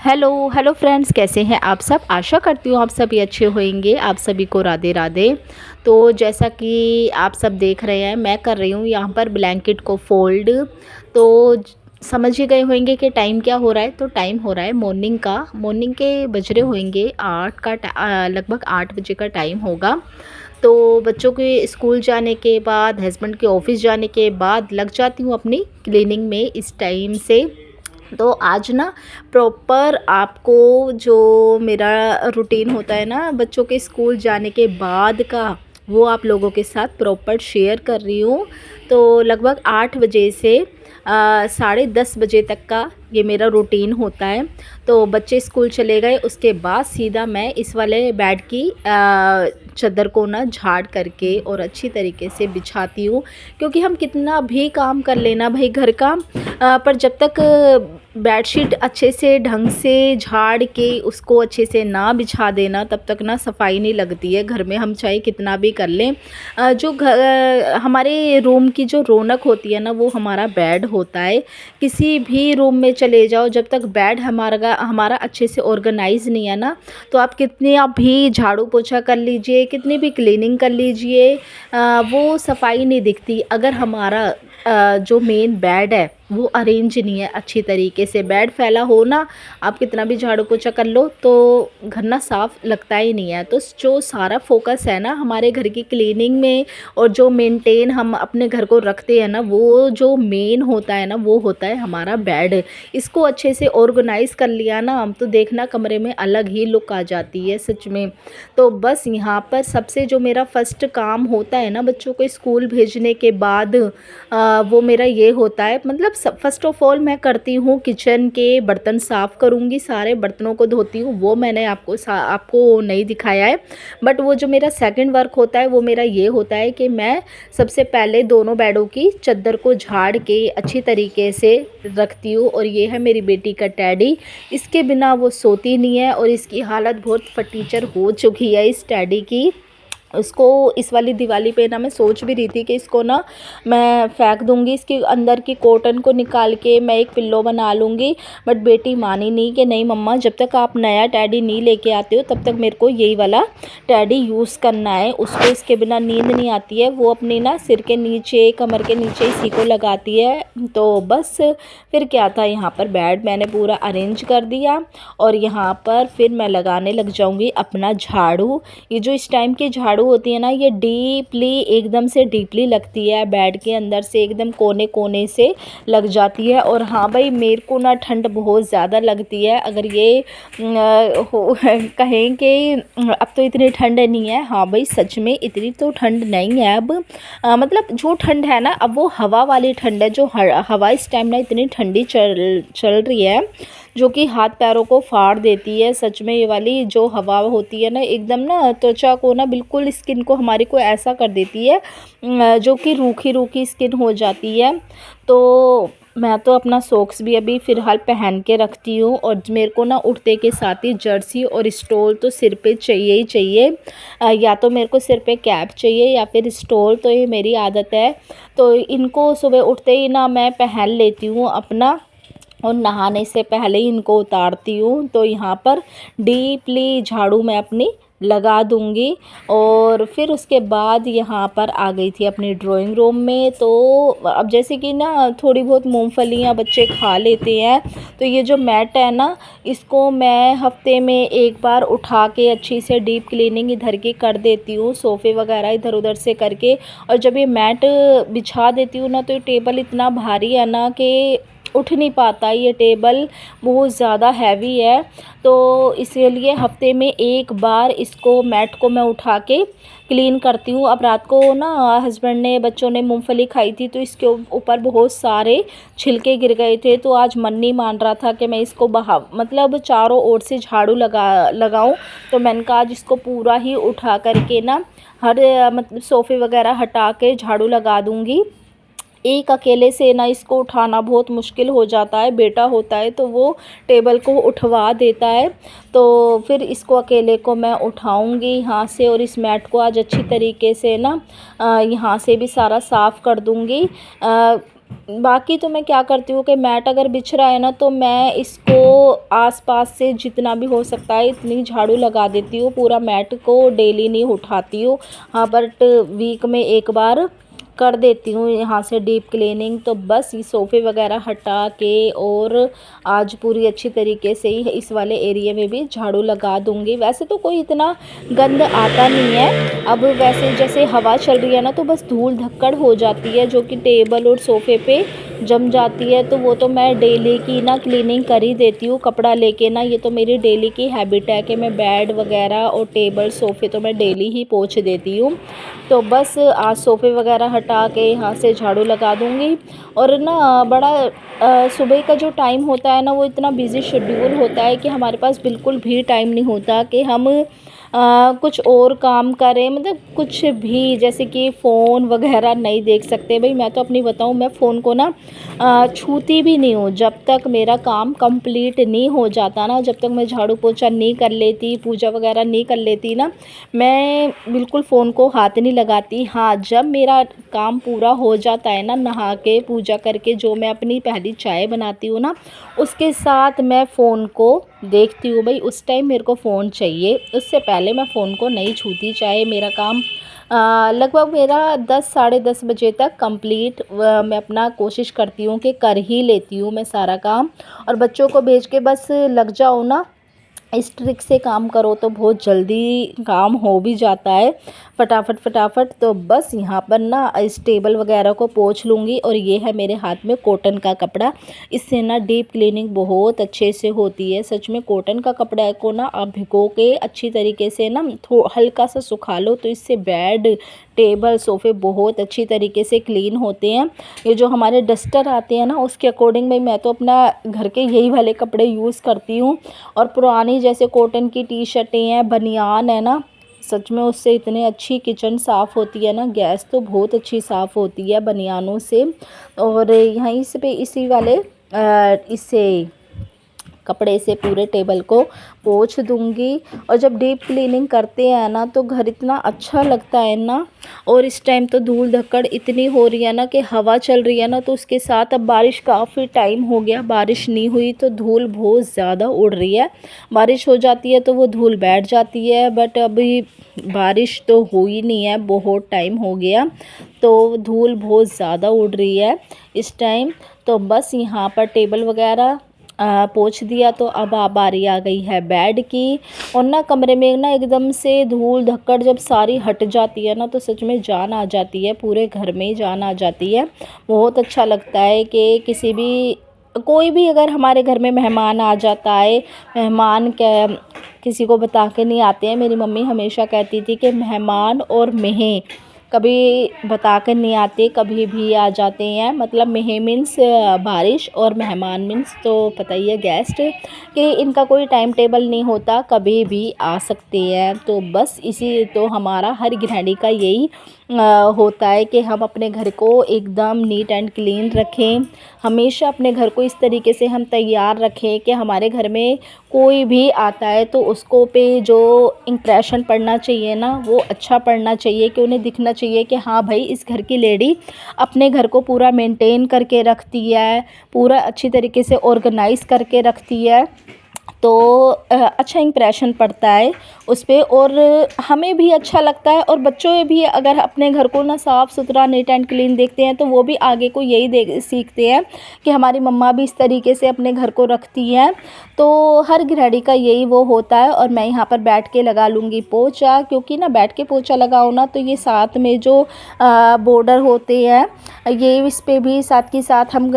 Hello hello friends, कैसे हैं आप सब। आशा करती हूँ आप सभी अच्छे होंगे। आप सभी को राधे राधे। तो जैसा कि आप सब देख रहे हैं, मैं कर रही हूँ यहाँ पर ब्लैंकेट को फोल्ड। तो समझ ही गए होंगे कि टाइम क्या हो रहा है। तो टाइम हो रहा है मॉर्निंग का। मॉर्निंग के बज रहे होंगे 8 का लगभग 8 बजे का टाइम होगा। तो बच्चों के स्कूल जाने के बाद, हस्बैंड के ऑफिस जाने के बाद लग जाती हूँ अपनी क्लीनिंग में इस टाइम से। तो आज ना प्रॉपर आपको जो मेरा रूटीन होता है ना बच्चों के स्कूल जाने के बाद का, वो आप लोगों के साथ प्रॉपर शेयर कर रही हूँ। तो लगभग 8 बजे से 10:30 बजे तक का ये मेरा रूटीन होता है। तो बच्चे स्कूल चले गए, उसके बाद सीधा मैं इस वाले बेड की चादर को ना झाड़ करके और अच्छी तरीके से बिछाती हूँ। क्योंकि हम कितना भी काम कर लेना भाई घर का, पर जब तक बेडशीट अच्छे से ढंग से झाड़ के उसको अच्छे से ना बिछा देना, तब तक ना सफाई नहीं लगती है घर में। हम चाहे कितना भी कर लें, जो हमारे रूम की जो रौनक होती है ना, वो हमारा बेड होता है। किसी भी रूम में चले जाओ, जब तक बेड हमारा अच्छे से ऑर्गेनाइज नहीं है ना, तो आप कितने आप भी झाड़ू पोछा कर लीजिए, कितनी भी क्लीनिंग कर लीजिए, वो सफाई नहीं दिखती अगर हमारा जो मेन बेड है वो अरेंज नहीं है अच्छी तरीके से। बेड फैला हो ना, आप कितना भी झाड़ू पोछा कर लो तो घर ना साफ़ लगता ही नहीं है। तो जो सारा फोकस है ना हमारे घर की क्लीनिंग में, और जो मेंटेन हम अपने घर को रखते हैं ना, वो जो मेन होता है ना, वो होता है हमारा बेड। इसको अच्छे से ऑर्गेनाइज़ कर लिया ना हम, तो देखना कमरे में अलग ही लुक आ जाती है सच में। तो बस यहाँ पर सबसे जो मेरा फर्स्ट काम होता है ना बच्चों को स्कूल भेजने के बाद, वो मेरा ये होता है, मतलब फर्स्ट ऑफ ऑल मैं करती हूँ किचन के बर्तन साफ़ करूँगी, सारे बर्तनों को धोती हूँ। वो मैंने आपको नहीं दिखाया है। बट वो जो मेरा सेकंड वर्क होता है वो मेरा ये होता है कि मैं सबसे पहले दोनों बेडों की चादर को झाड़ के अच्छी तरीके से रखती हूँ। और ये है मेरी बेटी का टैडी, इसके बिना वो सोती नहीं है और इसकी हालत बहुत फटीचर हो चुकी है इस टैडी की। उसको इस वाली दिवाली पे ना मैं सोच भी रही थी कि इसको ना मैं फेंक दूंगी, इसके अंदर की कॉटन को निकाल के मैं एक पिल्लो बना लूँगी। बट बेटी मानी नहीं कि नहीं मम्मा, जब तक आप नया टैडी नहीं लेके आते हो तब तक मेरे को यही वाला टैडी यूज़ करना है। उसको इसके बिना नींद नहीं आती है, वो अपनी ना सिर के नीचे, कमर के नीचे इसी को लगाती है। तो बस फिर क्या था, यहाँ पर बेड मैंने पूरा अरेंज कर दिया और यहाँ पर फिर मैं लगाने लग जाऊँगी अपना झाड़ू। ये जो इस टाइम की झाड़ू होती है ना, ये डीपली, एकदम से डीपली लगती है बेड के अंदर से, एकदम कोने कोने से लग जाती है। और हाँ भाई, मेरे को ना ठंड बहुत ज़्यादा लगती है। अगर ये कहें कि अब तो इतनी ठंड नहीं है, हाँ भाई सच में इतनी तो ठंड नहीं है अब। मतलब जो ठंड है ना अब वो हवा वाली ठंड है। जो हवा इस टाइम ना इतनी ठंडी चल रही है, जो कि हाथ पैरों को फाड़ देती है सच में। ये वाली जो हवा होती है ना, एकदम ना त्वचा को ना, बिल्कुल स्किन को हमारी को ऐसा कर देती है जो कि रूखी रूखी स्किन हो जाती है। तो मैं तो अपना सॉक्स भी अभी फ़िलहाल पहन के रखती हूँ। और मेरे को ना उठते के साथ ही जर्सी और स्टोल तो सिर पे चाहिए ही चाहिए। या तो मेरे को सिर पे कैप चाहिए या फिर स्टोल, तो ये मेरी आदत है। तो इनको सुबह उठते ही ना मैं पहन लेती हूँ अपना, और नहाने से पहले ही इनको उतारती हूँ। तो यहाँ पर डीपली झाड़ू मैं अपनी लगा दूँगी। और फिर उसके बाद यहाँ पर आ गई थी अपनी ड्राइंग रूम में। तो अब जैसे कि ना थोड़ी बहुत मूंगफलियाँ बच्चे खा लेते हैं, तो ये जो मैट है ना, इसको मैं हफ्ते में एक बार उठा के अच्छी से डीप क्लीनिंग इधर की कर देती हूँ, सोफ़े वगैरह इधर उधर से करके। और जब ये मैट बिछा देती हूँ ना, तो ये टेबल इतना भारी है ना कि उठ नहीं पाता। ये टेबल बहुत ज़्यादा हैवी है, तो इसीलिए हफ्ते में एक बार इसको, मैट को मैं उठा के क्लीन करती हूँ। अब रात को ना हस्बैंड ने, बच्चों ने मूंगफली खाई थी, तो इसके ऊपर बहुत सारे छिलके गिर गए थे। तो आज मन नहीं मान रहा था कि मैं इसको मतलब चारों ओर से झाड़ू लगाऊं। तो मैंने कहा आज इसको पूरा ही उठा करके ना, हर मतलब सोफ़े वगैरह हटा के झाड़ू लगा दूँगी। एक अकेले से ना इसको उठाना बहुत मुश्किल हो जाता है। बेटा होता है तो वो टेबल को उठवा देता है। तो फिर इसको अकेले को मैं उठाऊंगी यहाँ से, और इस मैट को आज अच्छी तरीके से ना यहाँ से भी सारा साफ़ कर दूंगी। बाकी तो मैं क्या करती हूँ कि मैट अगर बिछ रहा है ना तो मैं इसको आसपास से जितना भी हो सकता है इतनी झाड़ू लगा देती हूँ। पूरा मैट को डेली नहीं उठाती हूँ, हाँ, बट वीक में एक बार कर देती हूँ यहाँ से डीप क्लीनिंग। तो बस ये सोफ़े वगैरह हटा के और आज पूरी अच्छी तरीके से ही इस वाले एरिया में भी झाड़ू लगा दूँगी। वैसे तो कोई इतना गंद आता नहीं है, अब वैसे जैसे हवा चल रही है ना तो बस धूल धक्कड़ हो जाती है जो कि टेबल और सोफ़े पे जम जाती है। तो वो तो मैं डेली की ना क्लीनिंग कर ही देती हूँ कपड़ा लेके ना। ये तो मेरी डेली की हैबिट है कि मैं बेड वगैरह और टेबल सोफ़े तो मैं डेली ही पोंछ देती हूँ। तो बस आज सोफ़े वगैरह हटा के यहाँ से झाड़ू लगा दूँगी। और ना बड़ा सुबह का जो टाइम होता है ना वो इतना बिज़ी शेड्यूल होता है कि हमारे पास बिल्कुल भी टाइम नहीं होता कि हम कुछ और काम करें, मतलब कुछ भी, जैसे कि फ़ोन वगैरह नहीं देख सकते। भाई मैं तो अपनी बताऊँ, मैं फ़ोन को ना छूती भी नहीं हूँ जब तक मेरा काम कंप्लीट नहीं हो जाता ना, जब तक मैं झाड़ू पोछा नहीं कर लेती, पूजा वगैरह नहीं कर लेती ना, मैं बिल्कुल फ़ोन को हाथ नहीं लगाती। हाँ, जब मेरा काम पूरा हो जाता है ना, नहा के पूजा करके जो मैं अपनी पहली चाय बनाती हूँ ना, उसके साथ मैं फ़ोन को देखती हूँ। भाई उस टाइम मेरे को फ़ोन चाहिए, उससे पहले मैं फ़ोन को नहीं छूती। चाहे मेरा काम लगभग मेरा 10 साढ़े 10 बजे तक कंप्लीट मैं अपना कोशिश करती हूँ कि कर ही लेती हूँ मैं सारा काम। और बच्चों को भेज के बस लग जाओ ना, इस ट्रिक से काम करो तो बहुत जल्दी काम हो भी जाता है, फटाफट फटाफट। तो बस यहाँ पर ना इस टेबल वगैरह को पोंछ लूँगी। और ये है मेरे हाथ में कॉटन का कपड़ा, इससे ना डीप क्लीनिंग बहुत अच्छे से होती है। सच में कॉटन का कपड़ा को ना आप भिगो के अच्छी तरीके से ना हल्का सा सुखा लो तो इससे बेड टेबल सोफ़े बहुत अच्छी तरीके से क्लीन होते हैं। ये जो हमारे डस्टर आते हैं ना उसके अकॉर्डिंग में मैं तो अपना घर के यही वाले कपड़े यूज़ करती हूँ। और पुरानी जैसे कॉटन की टी शर्टें हैं, बनियान है ना, सच में उससे इतनी अच्छी किचन साफ़ होती है ना, गैस तो बहुत अच्छी साफ़ होती है बनियानों से। और यहीं से पे इसी वाले इससे कपड़े से पूरे टेबल को पोंछ दूंगी। और जब डीप क्लीनिंग करते हैं ना तो घर इतना अच्छा लगता है ना। और इस टाइम तो धूल धक्कड़ इतनी हो रही है ना कि हवा चल रही है ना, तो उसके साथ अब बारिश काफ़ी टाइम हो गया बारिश नहीं हुई तो धूल बहुत ज़्यादा उड़ रही है। बारिश हो जाती है तो वो धूल बैठ जाती है, बट अभी बारिश तो हुई नहीं है, बहुत टाइम हो गया, तो धूल बहुत ज़्यादा उड़ रही है इस टाइम। तो बस यहाँ पर टेबल वगैरह पोंछ दिया। तो अब बारी आ गई है बेड की। और ना कमरे में ना एकदम से धूल धक्कड़ जब सारी हट जाती है ना तो सच में जान आ जाती है, पूरे घर में ही जान आ जाती है। बहुत अच्छा लगता है कि किसी भी कोई भी अगर हमारे घर में मेहमान आ जाता है, मेहमान क्या किसी को बता के नहीं आते हैं। मेरी मम्मी हमेशा कहती थी कि मेहमान और मेहें कभी बता कर नहीं आते, कभी भी आ जाते हैं। मतलब मेहे मीन्स बारिश और मेहमान मीन्स तो पता ही है गेस्ट, कि इनका कोई टाइम टेबल नहीं होता, कभी भी आ सकते हैं। तो बस इसी तो हमारा हर गृहिणी का यही होता है कि हम अपने घर को एकदम नीट एंड क्लीन रखें, हमेशा अपने घर को इस तरीके से हम तैयार रखें कि हमारे घर में कोई भी आता है तो उसको पे जो इम्प्रेशन पड़ना चाहिए ना वो अच्छा पड़ना चाहिए, कि उन्हें दिखना चाहिए कि हाँ भाई इस घर की लेडी अपने घर को पूरा मेंटेन करके रखती है, पूरा अच्छी तरीके से ऑर्गेनाइज़ करके रखती है। तो अच्छा इम्प्रेशन पड़ता है उस पे और हमें भी अच्छा लगता है। और बच्चों भी अगर अपने घर को ना साफ़ सुथरा नीट एंड क्लीन देखते हैं तो वो भी आगे को यही देख सीखते हैं कि हमारी मम्मा भी इस तरीके से अपने घर को रखती हैं। तो हर गृहिणी का यही वो होता है। और मैं यहाँ पर बैठ के लगा लूँगी पोंछा, क्योंकि ना बैठ के पोंछा लगाओ ना तो ये साथ में जो बॉर्डर होते हैं ये इस पे भी साथ के साथ हम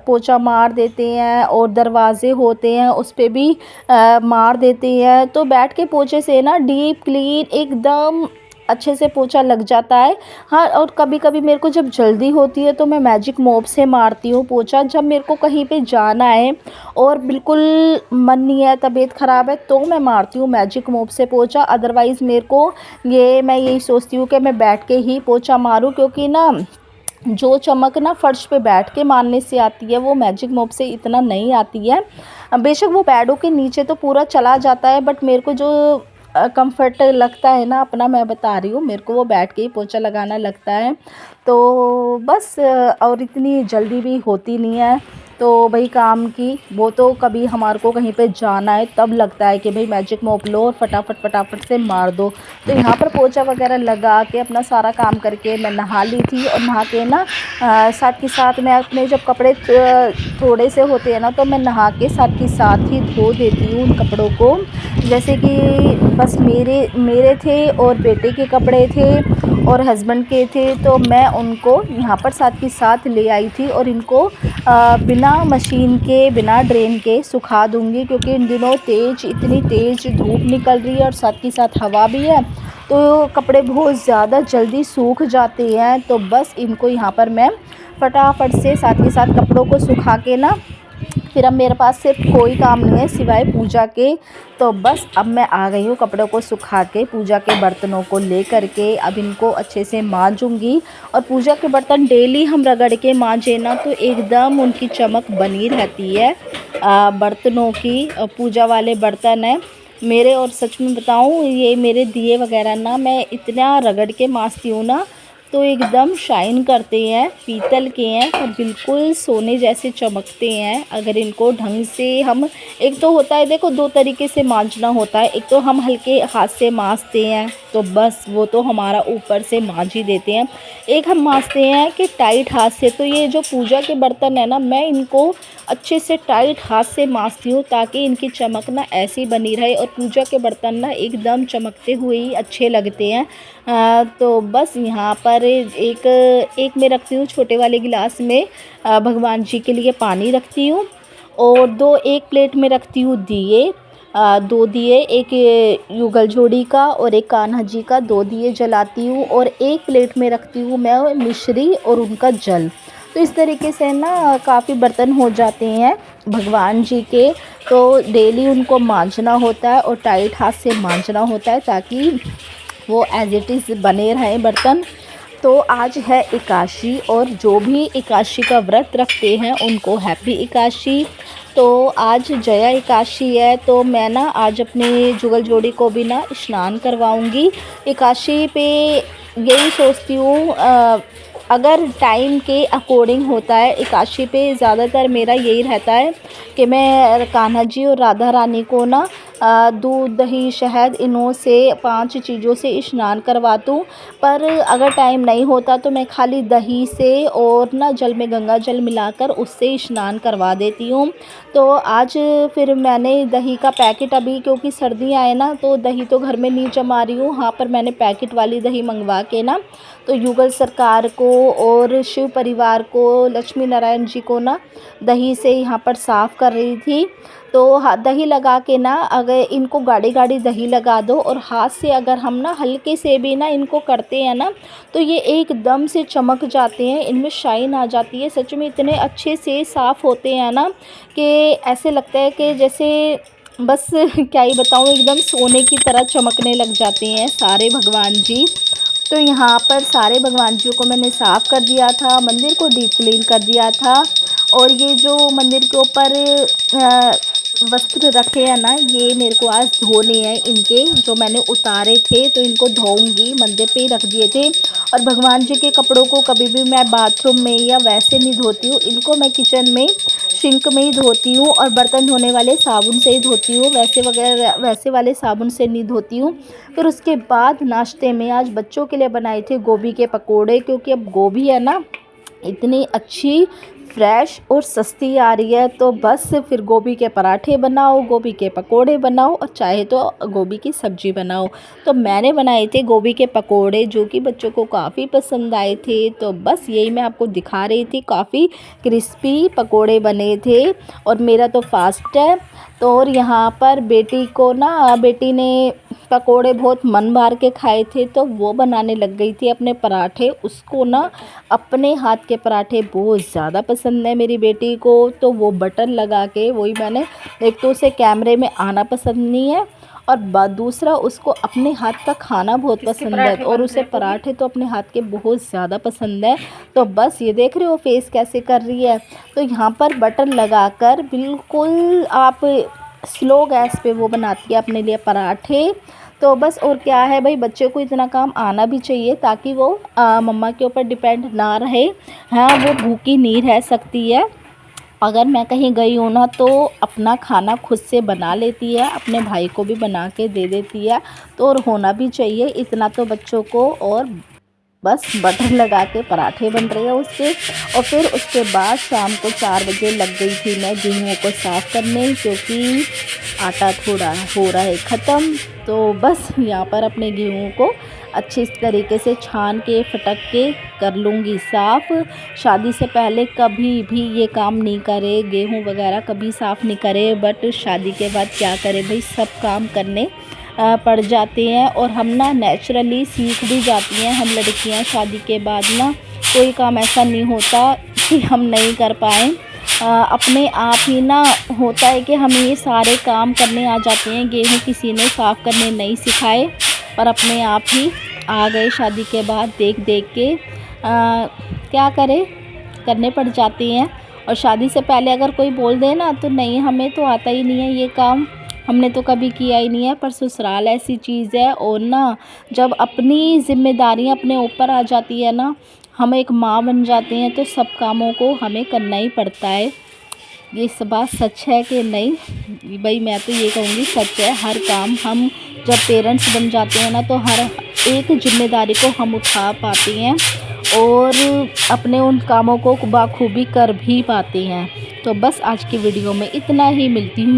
पोंछा मार देते हैं। और दरवाजे होते हैं उस पे भी मार देते हैं। तो बैठ के पोंछे से ना डीप क्लीन एकदम अच्छे से पोंछा लग जाता है। हाँ, और कभी कभी मेरे को जब जल्दी होती है तो मैं मैजिक मोप से मारती हूँ पोंछा। जब मेरे को कहीं पे जाना है और बिल्कुल मन नहीं है, तबीयत ख़राब है, तो मैं मारती हूँ मैजिक मोप से पोंछा। अदरवाइज़ मेरे को मैं यही सोचती हूँ कि मैं बैठ के ही पोंछा मारूँ, क्योंकि ना जो चमक ना फर्श पे बैठ के मारने से आती है वो मैजिक मोप से इतना नहीं आती है। बेशक वो पैडों के नीचे तो पूरा चला जाता है, बट मेरे को जो कंफर्ट लगता है ना अपना, मैं बता रही हूँ, मेरे को वो बैठ के ही पोंछा लगाना लगता है। तो बस और इतनी जल्दी भी होती नहीं है तो भाई काम की, वो तो कभी हमारे को कहीं पे जाना है तब लगता है कि भाई मैजिक मोप लो और फटाफट फटाफट से मार दो। तो यहाँ पर पोंछा वगैरह लगा के अपना सारा काम करके मैं नहा ली थी, और नहा के ना साथ के साथ मैं अपने जब कपड़े थोड़े से होते हैं ना तो मैं नहा के साथ के साथ ही धो देती हूँ उन कपड़ों को। जैसे कि बस मेरे मेरे थे और बेटे के कपड़े थे और हस्बैंड के थे, तो मैं उनको यहाँ पर साथ के साथ ले आई थी और इनको बिना मशीन के बिना ड्रेन के सुखा दूँगी, क्योंकि इन दिनों इतनी तेज़ धूप निकल रही है और साथ के साथ हवा भी है, तो कपड़े बहुत ज़्यादा जल्दी सूख जाते हैं। तो बस इनको यहाँ पर मैं फटाफट से साथ के साथ कपड़ों को सुखा के ना, फिर अब मेरे पास सिर्फ कोई काम नहीं है सिवाय पूजा के। तो बस अब मैं आ गई हूँ कपड़ों को सुखा के, पूजा के बर्तनों को ले करके अब इनको अच्छे से मांजूंगी। और पूजा के बर्तन डेली हम रगड़ के मांजे ना तो एकदम उनकी चमक बनी रहती है। बर्तनों की पूजा वाले बर्तन है मेरे, और सच में बताऊँ ये मेरे दिए वगैरह ना मैं इतना रगड़ के मांजती हूँ ना तो एकदम शाइन करते हैं, पीतल के हैं और बिल्कुल सोने जैसे चमकते हैं। अगर इनको ढंग से हम, एक तो होता है देखो दो तरीके से मांजना होता है, एक तो हम हल्के हाथ से मांजते हैं तो बस वो तो हमारा ऊपर से मांज ही देते हैं, एक हम मांजते हैं कि टाइट हाथ से। तो ये जो पूजा के बर्तन है ना मैं इनको अच्छे से टाइट हाथ से मांजती हूँ ताकि इनकी चमक ना ऐसी बनी रहे, और पूजा के बर्तन ना एकदम चमकते हुए ही अच्छे लगते हैं। तो बस यहाँ पर एक मैं रखती हूँ छोटे वाले गिलास में, भगवान जी के लिए पानी रखती हूँ, और एक प्लेट में रखती हूँ दिए, दो दिए, एक युगल जोड़ी का और एक कान्हा जी का, दो दिए जलाती हूँ, और एक प्लेट में रखती हूँ मैं मिश्री और उनका जल। तो इस तरीके से ना काफ़ी बर्तन हो जाते हैं भगवान जी के। तो डेली उनको मांजना होता है और टाइट हाथ से मांजना होता है ताकि वो एज इट इज़ बने रहें बर्तन। तो आज है एकादशी, और जो भी एकादशी का व्रत रखते हैं उनको हैप्पी एकादशी। तो आज जया एकादशी है, तो मैं ना आज अपने जुगल जोड़ी को भी ना स्नान करवाऊंगी एकादशी पे। यही सोचती हूँ अगर टाइम के अकॉर्डिंग होता है एकादशी पे, ज़्यादातर मेरा यही रहता है कि मैं कान्हा जी और राधा रानी को ना दूध दही शहद इनों से 5 चीज़ों से स्नान करवाती हूँ। पर अगर टाइम नहीं होता तो मैं खाली दही से और ना जल में गंगा जल मिलाकर उससे स्नान करवा देती हूँ। तो आज फिर मैंने दही का पैकेट, अभी क्योंकि सर्दियाँ आए ना तो दही तो घर में नहीं जमा रही हूँ, हाँ पर मैंने पैकेट वाली दही मंगवा के ना तो युगल सरकार को और शिव परिवार को, लक्ष्मी नारायण जी को ना दही से यहाँ पर साफ़ कर रही थी। तो दही लगा के ना अगर इनको गाढ़ी गाढ़ी दही लगा दो और हाथ से अगर हम ना हल्के से भी ना इनको करते हैं ना तो ये एकदम से चमक जाते हैं, इनमें शाइन आ जाती है। सच में इतने अच्छे से साफ़ होते हैं ना कि ऐसे लगता है कि जैसे बस क्या ही बताऊँ, एकदम सोने की तरह चमकने लग जाते हैं सारे भगवान जी। तो यहाँ पर सारे भगवान जी को मैंने साफ़ कर दिया था, मंदिर को डीप क्लीन कर दिया था। और ये जो मंदिर के ऊपर वस्त्र रखे हैं ना ये मेरे को आज धोने हैं, इनके जो मैंने उतारे थे तो इनको धोऊंगी, मंदिर पे ही रख दिए थे। और भगवान जी के कपड़ों को कभी भी मैं बाथरूम में या वैसे नहीं धोती हूँ, इनको मैं किचन में सिंक में ही धोती हूँ और बर्तन धोने वाले साबुन से ही धोती हूँ, वैसे वाले साबुन से नहीं धोती हूँ। फिर उसके बाद नाश्ते में आज बच्चों के लिए बनाए थे गोभी के पकोड़े, क्योंकि अब गोभी है ना इतनी अच्छी फ्रेश और सस्ती आ रही है, तो बस फिर गोभी के पराठे बनाओ, गोभी के पकोड़े बनाओ और चाहे तो गोभी की सब्ज़ी बनाओ। तो मैंने बनाए थे गोभी के पकोड़े जो कि बच्चों को काफ़ी पसंद आए थे। तो बस यही मैं आपको दिखा रही थी, काफ़ी क्रिस्पी पकोड़े बने थे और मेरा तो फास्ट है। तो और यहाँ पर बेटी को ना, बेटी ने पकोड़े बहुत मन मार के खाए थे तो वो बनाने लग गई थी अपने पराठे। उसको ना अपने हाथ के पराठे बहुत ज़्यादा पसंद है मेरी बेटी को, तो वो बटन लगा के, वही मैंने, एक तो उसे कैमरे में आना पसंद नहीं है और दूसरा उसको अपने हाथ का खाना बहुत पसंद है, और उसे पराठे तो अपने हाथ के बहुत ज़्यादा पसंद है। तो बस ये देख रहे हो फेस कैसे कर रही है। तो यहाँ पर बटन लगाकर बिल्कुल आप स्लो गैस पे वो बनाती है अपने लिए पराठे। तो बस और क्या है भाई, बच्चे को इतना काम आना भी चाहिए ताकि वो मम्मा के ऊपर डिपेंड ना रहे। हाँ, वो भूखी नहीं रह सकती है। अगर मैं कहीं गई हूँ ना तो अपना खाना खुद से बना लेती है, अपने भाई को भी बना के दे देती है। तो और होना भी चाहिए इतना तो बच्चों को। और बस बटर लगा के पराठे बन रहे हैं उसके। और फिर उसके बाद शाम को 4 बजे लग गई थी मैं गेहूँ को साफ़ करने, क्योंकि आटा थोड़ा हो रहा है ख़त्म। तो बस यहाँ पर अपने गेहूँ को अच्छे तरीके से छान के फटक के कर लूँगी साफ़। शादी से पहले कभी भी ये काम नहीं करे, गेहूँ वगैरह कभी साफ़ नहीं करे, बट शादी के बाद क्या करें भाई, सब काम करने पड़ जाते हैं। और हम ना नेचुरली सीख भी जाती हैं हम लड़कियां। शादी के बाद ना कोई काम ऐसा नहीं होता कि हम नहीं कर पाएँ। अपने आप ही ना होता है कि हमें ये सारे काम करने आ जाते हैं। गेहूँ किसी ने साफ़ करने नहीं सिखाए, पर अपने आप ही आ गए शादी के बाद देख देख के। क्या करें, करने पड़ जाते हैं। और शादी से पहले अगर कोई बोल दे ना तो नहीं, हमें तो आता ही नहीं है ये काम, हमने तो कभी किया ही नहीं है। पर ससुराल ऐसी चीज़ है। और ना जब अपनी जिम्मेदारियां अपने ऊपर आ जाती है ना, हम एक माँ बन जाते हैं, तो सब कामों को हमें करना ही पड़ता है। ये सब बात सच है कि नहीं भाई, मैं तो ये कहूँगी सच है। हर काम हम जब पेरेंट्स बन जाते हैं ना तो हर एक जिम्मेदारी को हम उठा पाते हैं और अपने उन कामों को बाखूबी कर भी पाते हैं। तो बस आज की वीडियो में इतना ही, मिलती हूँ।